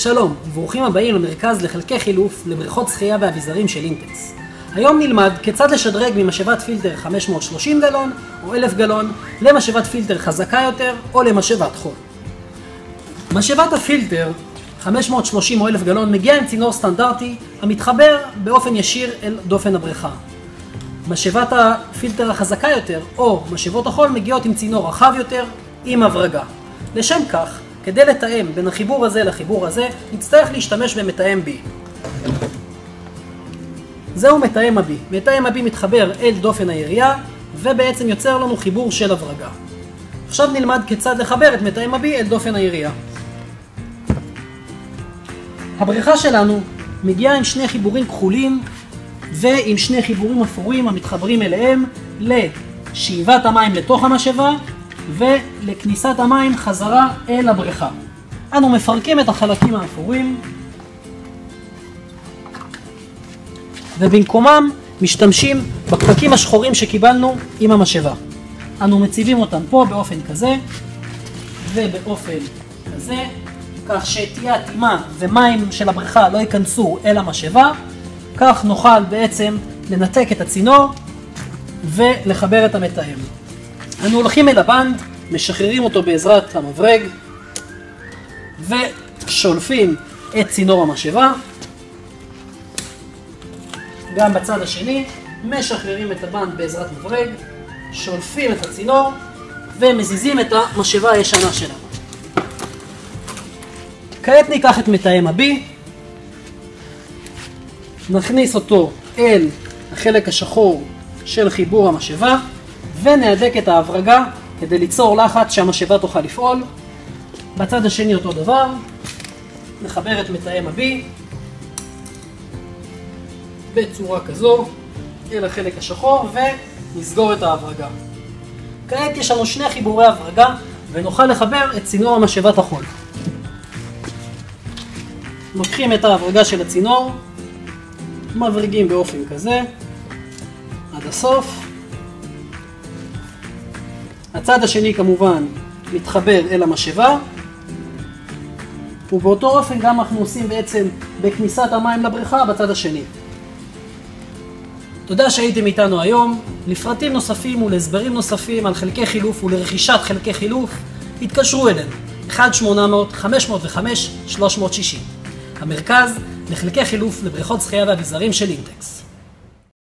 שלום, וברוכים הבאים למרכז לחלקי חילוף לבריכות שחייה ואביזרים של אינטקס. היום נלמד כיצד לשדרג ממשאבת פילטר 530 גלון או 1000 גלון למשאבת פילטר חזקה יותר או למשאבת חול. משאבת הפילטר 530 או 1000 גלון מגיעה עם צינור סטנדרטי המתחבר באופן ישיר אל דופן הבריכה. משאבת הפילטר החזקה יותר או משאבות החול מגיעות עם צינור רחב יותר עם הברגה. לשם כך, כדי לתאם בין החיבור הזה לחיבור הזה, נצטרך להשתמש במתאם B. זהו מתאם ה-B. מתאם ה-B מתחבר אל דופן הירייה, ובעצם יוצר לנו חיבור של הברגה. עכשיו נלמד כיצד לחבר את מתאם ה-B אל דופן הירייה. הבריכה שלנו מגיעה עם שני חיבורים כחולים, ועם שני חיבורים אפורים המתחברים אליהם לשאיבת המים לתוך המשאבה, ולכניסת המים חזרה אל הבריכה. אנו מפרקים את החלקים האפורים ובמקומם משתמשים בפקקים השחורים שקיבלנו עם המשאבה. אנו מציבים אותם פה באופן כזה ובאופן כזה, כך שתהיה אטימה ומים של הבריכה לא ייכנסו אל המשאבה. כך נוכל בעצם לנתק את הצינור ולחבר את המתאם. אנו הולכים אל הבנד, משחררים אותו בעזרת המברג ושולפים את צינור המשאבה. גם בצד השני משחררים את הבנד בעזרת מברג, שולפים את הצינור ומזיזים את המשאבה הישנה שלנו. כעת ניקח את מתאם ה-B, נכניס אותו אל החלק השחור של חיבור המשאבה ונהדק את ההברגה כדי ליצור לחץ שהמשאבה תוכל לפעול. בצד השני אותו דבר, נחבר את מתאם ה-B בצורה כזו אל החלק השחור ונסגור את ההברגה. כעת יש לנו שני חיבורי הברגה ונוכל לחבר את צינור המשאבת החול. לוקחים את ההברגה של הצינור, מברגים באופן כזה עד הסוף. הצד השני כמובן מתחבר אל המשאבה, ובאותו אופן גם אנחנו עושים בעצם בכניסת המים לבריכה בצד השני. תודה שהייתם איתנו היום. לפרטים נוספים ולהסברים נוספים על חלקי חילוף ולרכישת חלקי חילוף, התקשרו אלינו 1-800-505-360. המרכז לחלקי חילוף לבריכות שחייה ואביזרים של אינטקס.